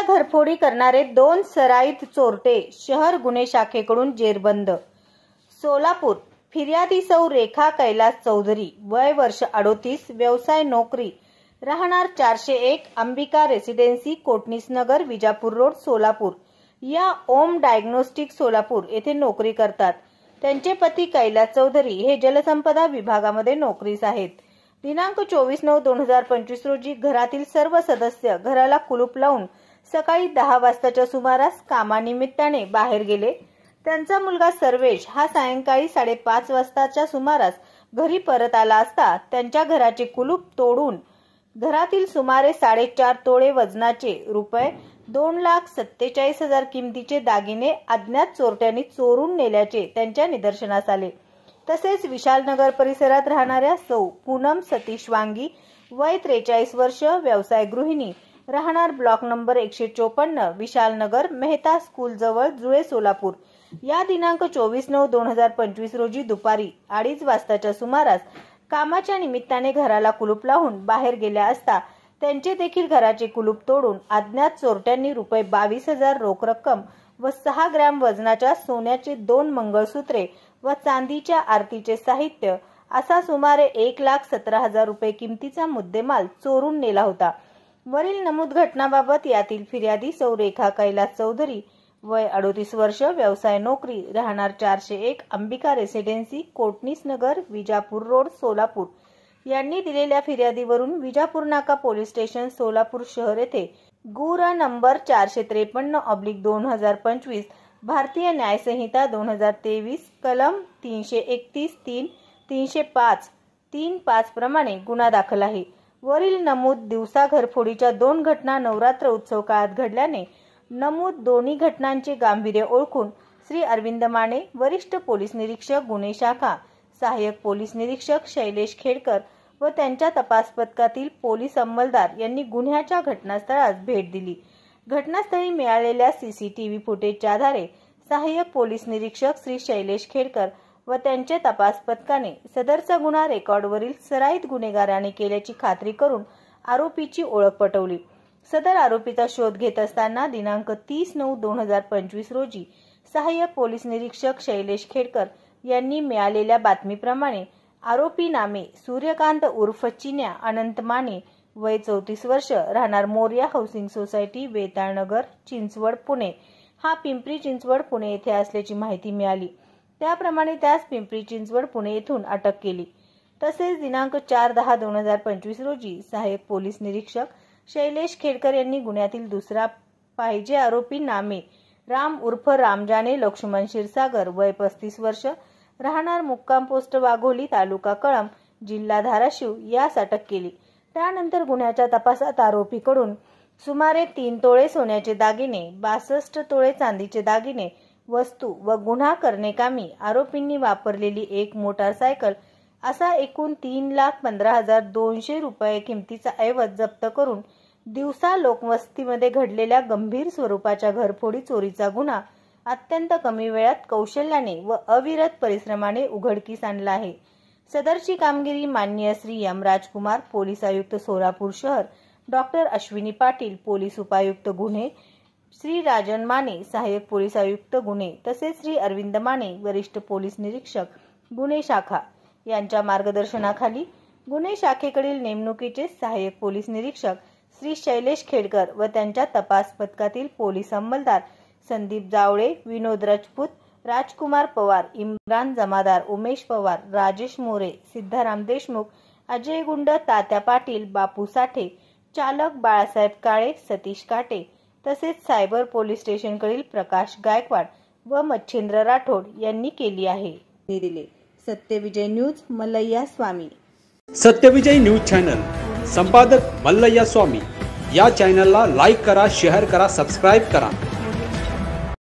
दिवसा घरफोडी करणारे 2 सराईत चोरटे शहर गुन्हे शाखेकडून जेरबंद। सोलापूर फिर्यादी सौ रेखा कैलास चौधरी, वय वर्ष 38, व्यवसाय नोकरी, राहणार 401 अंबिका रेसिडेन्सी, कोटणीसनगर, विजापूर रोड, सोलापूर या ओम डायग्नोस्टिक सोलापूर येथे नोकरी करतात। त्यांचे पती कैलास चौधरी हे जलसंपदा विभागामध्ये नोकरीस आहेत। दिनांक 24/9/2025 रोजी घरातील सर्व सदस्य घराला कुलूप लावून सकाळी 10 वाजताच्या सुमारास कामानिमित्ताने बाहेर गेले। त्यांचा मुलगा सर्वेश हा सायंकाळी 5:30 वाजताच्या सुमारास घरी परत आला असता त्यांच्या घराचे कुलूप तोडून घरातील सुमारे 4.5 तोळे वजनाचे रुपये 2,47,000 किमतीचे दागिने अज्ञात चोरट्यांनी चोरून नेल्याचे त्यांच्या निदर्शनास आले। तसेच विशालनगर परिसरात राहणाऱ्या सौ पूनम सतीश वांगी, वय 43 वर्ष, व्यवसाय गृहिणी, राहणार ब्लॉक नंबर 154, विशालनगर, मेहता स्कूल जवळ, जुळे, सोलापूर या दिनांक 24/9/2025 रोजी दुपारी 2:30 वाजताच्या सुमारास कामाच्या निमित्ताने घराला कुलूप लावून बाहेर गेल्या असता त्यांचे देखील घराचे कुलूप तोडून अज्ञात चोरट्यांनी रुपये 22,000 रोख रक्कम व 6 ग्रॅम वजनाच्या सोन्याचे 2 मंगळसूत्रे व चांदीच्या आरतीचे साहित्य असा सुमारे 1,17,000 रुपये किमतीचा मुद्देमाल चोरून नेला होता। वरील नमूद घटनाबाबत यातील फिर्यादी सौ रेखा कैलास चौधरी, वय 38 वर्ष, व्यवसाय नोकरी, राहणार 401 अंबिका रेसिडेन्सी, कोटणीसनगर, विजापूर रोड, सोलापूर यांनी दिलेल्या फिर्यादीवरून विजापूर नाका पोलीस स्टेशन सोलापूर शहर येथे गुरा नंबर 453/2025 भारतीय न्याय संहिता 2023 कलम 331, 305, 35 प्रमाणे गुन्हा दाखल आहे। वरील नमूद दिवसा घरफोडीच्या 2 घटना नवरात्र उत्सव काळात घडल्याने नमूद दोन्ही घटनांचे गांभीर्य ओळखून श्री अरविंद माने, वरिष्ठ पोलीस निरीक्षक गुन्हे शाखा, सहाय्यक पोलीस निरीक्षक शैलेश खेडकर व त्यांच्या तपास पथकातील पोलीस अंमलदार यांनी गुन्ह्याच्या घटनास्थळास भेट दिली। घटनास्थळी मिळालेल्या सीसीटीव्ही फुटेजच्या आधारे सहाय्यक पोलीस निरीक्षक श्री शैलेश खेडकर व त्यांच्या तपास पथकाने सदरचा गुन्हा रेकॉर्डवरील सराईत गुन्हेगाराने केल्याची खात्री करून आरोपीची ओळख पटवली। सदर आरोपीचा शोध घेत असताना दिनांक 30/9/2025 रोजी सहाय्यक पोलीस निरीक्षक शैलेश खेडकर यांनी मिळालेल्या बातमीप्रमाणे आरोपी नामे सूर्यकांत उर्फ चिन्या अनंत माने, वय 34 वर्ष, राहणार मोर्या हाऊसिंग सोसायटी, वेताळनगर, चिंचवड, पुणे हा पिंपरी चिंचवड, पुणे येथे असल्याची माहिती मिळाली। त्याप्रमाणे त्यास पिंपरी चिंचवड, पुणे येथून अटक केली। तसेच दिनांक 4/10/2025 रोजी सहाय्यक पोलीस निरीक्षक शैलेश खेडकर यांनी गुन्ह्यातील दुसरा पाहिजे आरोपी नामे राम उर्फ रामजाने लक्ष्मण क्षीरसागर, वय 35 वर्ष, राहणार मुक्काम पोस्ट वाघोली, तालुका कळंब, जिल्हा धाराशिव यास अटक केली। त्यानंतर गुन्ह्याच्या तपासात आरोपीकडून सुमारे 3 तोळे सोन्याचे दागिने, 62 तोळे चांदीचे दागिने, वस्तू व गुन्हा करण्याकामी आरोपींनी वापरलेली एक मोटारसायकल असा एकूण 3,15,200 रुपये किमतीचा ऐवज जप्त करून दिवसा लोकवस्तीमध्ये घडलेल्या गंभीर स्वरूपाच्या घरफोडी चोरीचा गुन्हा अत्यंत कमी वेळात कौशल्याने व अविरत परिश्रमाने उघडकीस आणला आहे। सदरची कामगिरी माननीय श्री एम राजकुमार, पोलीस आयुक्त सोलापूर शहर, डॉक्टर अश्विनी पाटील, पोलीस उपायुक्त गुन्हे, श्री राजन माने, सहाय्यक पोलीस आयुक्त गुन्हे, तसेच श्री अरविंद माने, वरिष्ठ पोलीस निरीक्षक गुन्हे शाखा यांच्या मार्गदर्शनाखाली गुन्हे शाखेकडील नेमणुकीचे सहाय्यक पोलीस निरीक्षक श्री शैलेश खेडकर व त्यांच्या तपास पथकातील पोलीस अंमलदार संदीप जावळे, विनोद राजपूत, राजकुमार पवार, इम्रान जमादार, उमेश पवार, राजेश मोरे, सिद्धाराम देशमुख, अजय गुंड, तात्या पाटील, बापू साठे, चालक बाळासाहेब काळे, सतीश काटे तसेच सायबर पोलीस स्टेशनकडील प्रकाश गायकवाड व मच्छिंद्र राठोड यांनी केली आहे। दिले सत्यविजय न्यूज, मल्लय्या स्वामी। सत्यविजय न्यूज चॅनल संपादक मल्लय्या स्वामी या चॅनलला लाईक करा, शेअर करा, सबस्क्राइब करा।